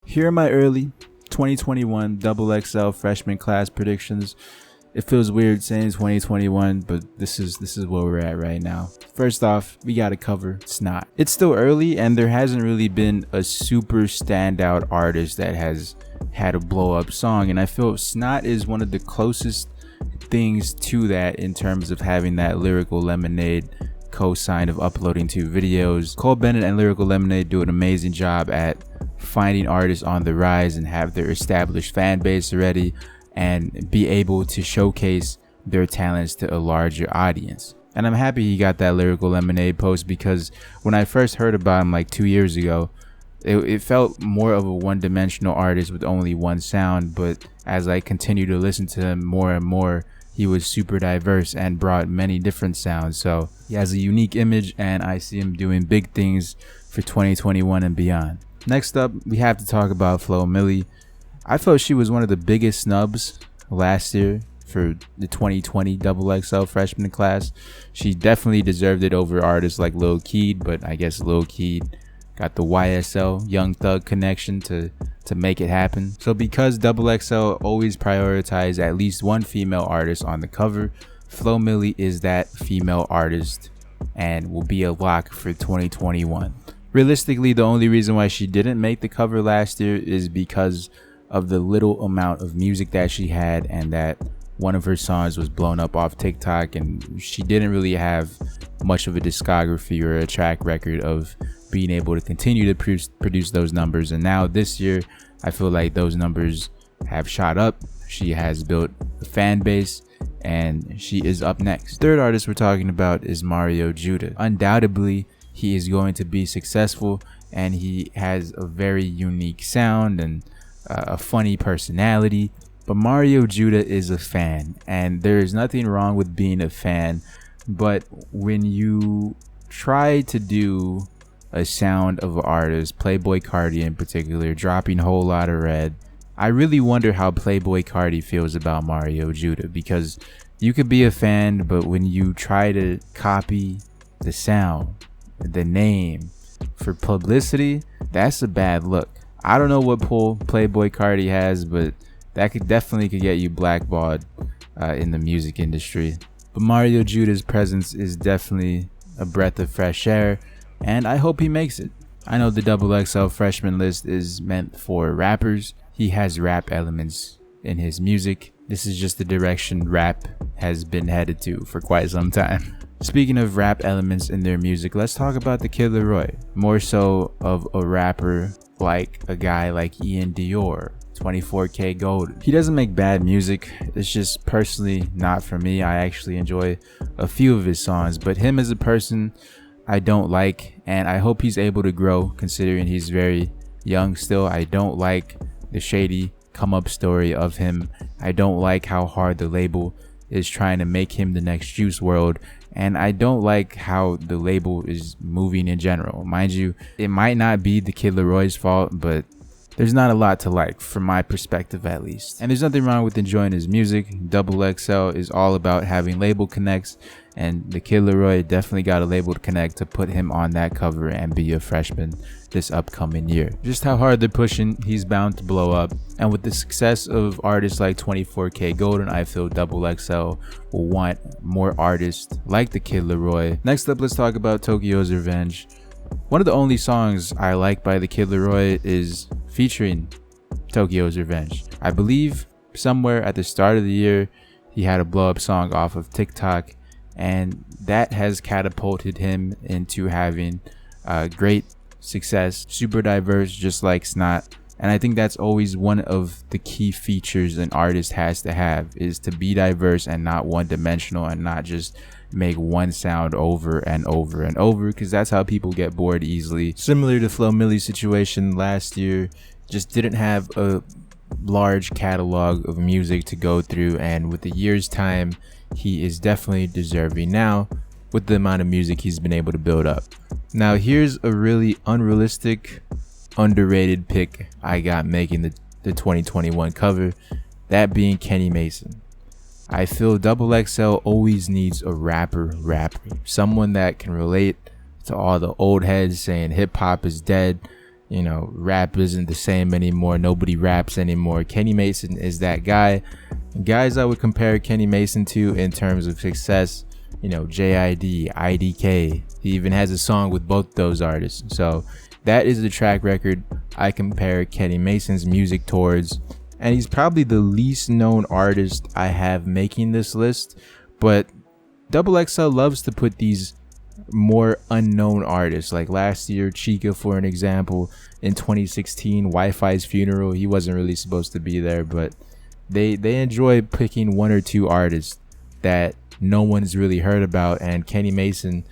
Here are my early 2021 XXL Freshman Class predictions. It feels weird saying 2021, but this is where we're at right now. First off, we gotta cover Snot. It's still early, and there hasn't really been a super standout artist that has had a blow up song, and I feel Snot is one of the closest things to that in terms of having that Lyrical Lemonade co-sign of uploading 2 videos. Cole Bennett and Lyrical Lemonade do an amazing job at finding artists on the rise and have their established fan base already and be able to showcase their talents to a larger audience. And I'm happy he got that Lyrical Lemonade post, because when I first heard about him like 2 years ago, it felt more of a one-dimensional artist with only one sound, but as I continued to listen to him more and more, he was super diverse and brought many different sounds. So he has a unique image, and I see him doing big things for 2021 and beyond. Next up, we have to talk about Flo Milli. I felt she was one of the biggest snubs last year for the 2020 XXL freshman class. She definitely deserved it over artists like Lil Keed, but I guess Lil Keed got the YSL Young Thug connection to make it happen. So because XXL always prioritize at least one female artist on the cover, Flo Milli is that female artist and will be a lock for 2021. Realistically, the only reason why she didn't make the cover last year is because of the little amount of music that she had, and that one of her songs was blown up off TikTok, and she didn't really have much of a discography or a track record of being able to continue to produce those numbers. And now this year, I feel like those numbers have shot up. She has built a fan base, and she is up next. Third artist we're talking about is Mario Judah. Undoubtedly, he is going to be successful, and he has a very unique sound and a funny personality. But Mario Judah is a fan, and there is nothing wrong with being a fan, but when you try to do a sound of an artist, Playboi Carti in particular, dropping Whole Lotta Red, I really wonder how Playboi Carti feels about Mario Judah, because you could be a fan, but when you try to copy the sound, the name for publicity, that's a bad look. I don't know what pull Playboi Carti has, but that could get you blackballed in the music industry. But Mario Judah's presence is definitely a breath of fresh air, and I hope he makes it. I know the XXL freshman list is meant for rappers. He has rap elements in his music. This is just the direction rap has been headed to for quite some time. Speaking of rap elements in their music, let's talk about the Kid Laroi. More so of a rapper like a guy like Ian Dior, 24K Gold. He doesn't make bad music. It's just personally not for me. I actually enjoy a few of his songs, but him as a person, I don't like, and I hope he's able to grow considering he's very young still. I don't like the shady come up story of him. I don't like how hard the label is trying to make him the next Juice WRLD, and I don't like how the label is moving in general. Mind you, it might not be the Kid Laroi's fault, but there's not a lot to like from my perspective at least. And there's nothing wrong with enjoying his music. XXL is all about having label connects, and the Kid Laroi definitely got a label to connect to put him on that cover and be a freshman this upcoming year. Just how hard they're pushing, he's bound to blow up. And with the success of artists like 24K Golden, I feel XXL will want more artists like the Kid Laroi. Next up, let's talk about Tokyo's Revenge. One of the only songs I like by the Kid Laroi is featuring Tokyo's Revenge. I believe somewhere at the start of the year, he had a blow up song off of TikTok, and that has catapulted him into having great success, super diverse, just like Snot. And I think that's always one of the key features an artist has to have, is to be diverse and not one dimensional, and not just make one sound over and over and over, because that's how people get bored easily. Similar to Flo Milli's situation last year, just didn't have a large catalog of music to go through, and with the year's time, he is definitely deserving now with the amount of music he's been able to build up. Now here's a really unrealistic, underrated pick I got making the 2021 cover, that being Kenny Mason. I feel XXL always needs a rapper, someone that can relate to all the old heads saying hip hop is dead, rap isn't the same anymore. Nobody raps anymore. Kenny Mason is that guy. Guys I would compare Kenny Mason to in terms of success, JID, IDK. He even has a song with both those artists. So that is the track record I compare Kenny Mason's music towards. And he's probably the least known artist I have making this list. But XXL loves to put these more unknown artists. Like last year, Chica, for an example. In 2016, Wi-Fi's funeral. He wasn't really supposed to be there, but they enjoy picking one or two artists that no one's really heard about, and Kenny Mason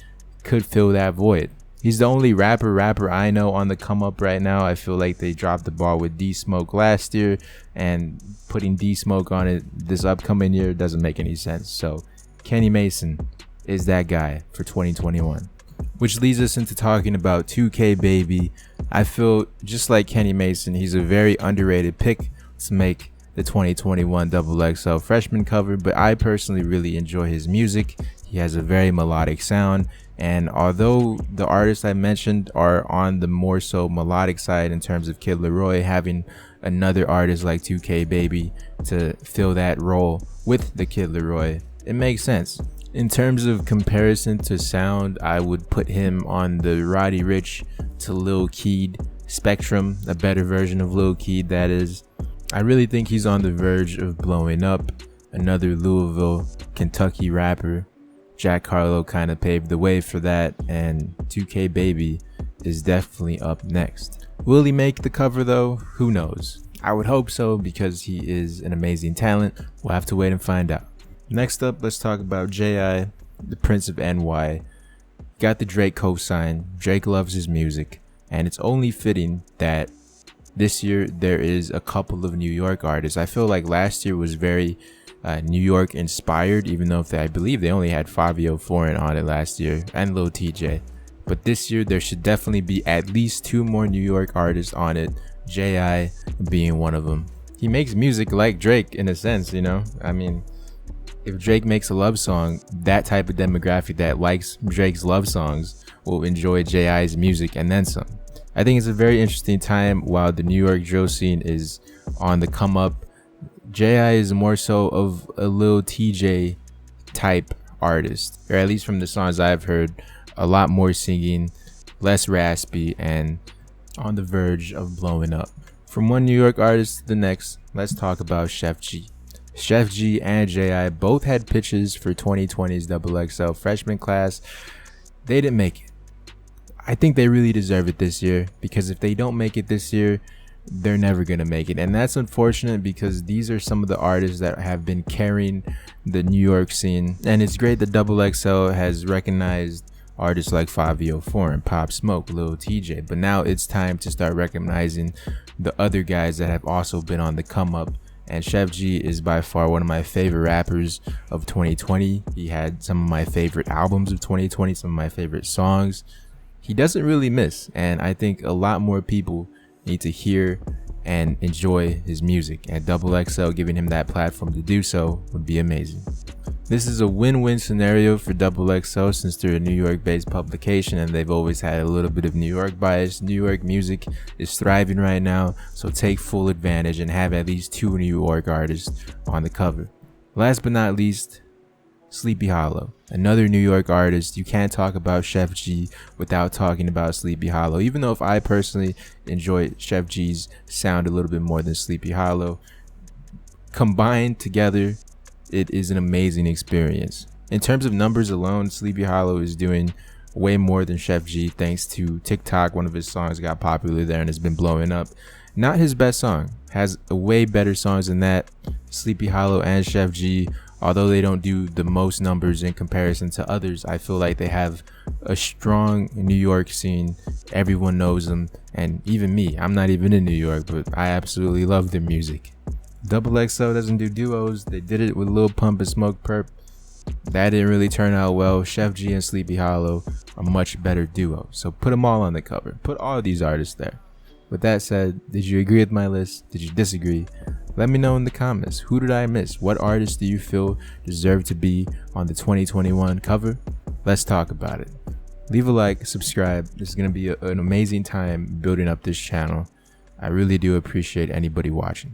could fill that void. He's the only rapper I know on the come up right now. I feel like they dropped the ball with D Smoke last year, and putting D Smoke on it this upcoming year doesn't make any sense. So Kenny Mason is that guy for 2021. Which leads us into talking about 2K Baby. I feel just like Kenny Mason, he's a very underrated pick to make the 2021 XXL Freshman cover, but I personally really enjoy his music. He has a very melodic sound, and although the artists I mentioned are on the more so melodic side in terms of Kid Laroi, having another artist like 2K Baby to fill that role with the Kid Laroi, it makes sense. In terms of comparison to sound, I would put him on the Roddy Ricch to Lil Keed spectrum, a better version of Lil Keed, that is. I really think he's on the verge of blowing up. Another Louisville, Kentucky rapper. Jack Harlow kind of paved the way for that, and 2K Baby is definitely up next. Will he make the cover though? Who knows? I would hope so, because he is an amazing talent. We'll have to wait and find out. Next up, let's talk about J.I., the Prince of NY. Got the Drake cosign. Drake loves his music, and it's only fitting that this year there is a couple of New York artists. I feel like last year was very New York inspired, even though I believe they only had Fabio Foreign on it last year and Lil TJ. But this year there should definitely be at least two more New York artists on it, J.I. being one of them. He makes music like Drake in a sense, I mean, if Drake makes a love song, that type of demographic that likes Drake's love songs will enjoy J.I.'s music and then some. I think it's a very interesting time while the New York drill scene is on the come up. J.I. is more so of a Lil TJ type artist, or at least from the songs I've heard, a lot more singing, less raspy, and on the verge of blowing up. From one New York artist to the next, let's talk about Chef G. Chef G and J.I. both had pitches for 2020's XXL freshman class. They didn't make it. I think they really deserve it this year, because if they don't make it this year, they're never going to make it. And that's unfortunate, because these are some of the artists that have been carrying the New York scene. And it's great that XXL has recognized artists like Fabio Foreign, Pop Smoke, Lil TJ. But now it's time to start recognizing the other guys that have also been on the come up. And Chef G is by far one of my favorite rappers of 2020. He had some of my favorite albums of 2020, some of my favorite songs. He doesn't really miss, and I think a lot more people need to hear and enjoy his music, and XXL giving him that platform to do so would be amazing. This is a win-win scenario for XXL, since they're a New York-based publication and they've always had a little bit of New York bias. New York music is thriving right now, so take full advantage and have at least two New York artists on the cover. Last but not least, Sleepy Hollow, another New York artist. You can't talk about Chef G without talking about Sleepy Hollow, even though if I personally enjoy Chef G's sound a little bit more than Sleepy Hollow. Combined together, it is an amazing experience. In terms of numbers alone, Sleepy Hollow is doing way more than Chef G, thanks to TikTok. One of his songs got popular there and has been blowing up. Not his best song, has a way better songs than that. Sleepy Hollow and Chef G, although they don't do the most numbers in comparison to others, I feel like they have a strong New York scene. Everyone knows them, and even me, I'm not even in New York, but I absolutely love their music. XXL doesn't do duos. They did it with Lil Pump and Smoke Perp. That didn't really turn out well. Chef G and Sleepy Hollow are a much better duo, so put them all on the cover. Put all of these artists there. With that said, did you agree with my list? Did you disagree? Let me know in the comments. Who did I miss? What artists do you feel deserve to be on the 2021 cover? Let's talk about it. Leave a like, subscribe. This is going to be an amazing time building up this channel. I really do appreciate anybody watching.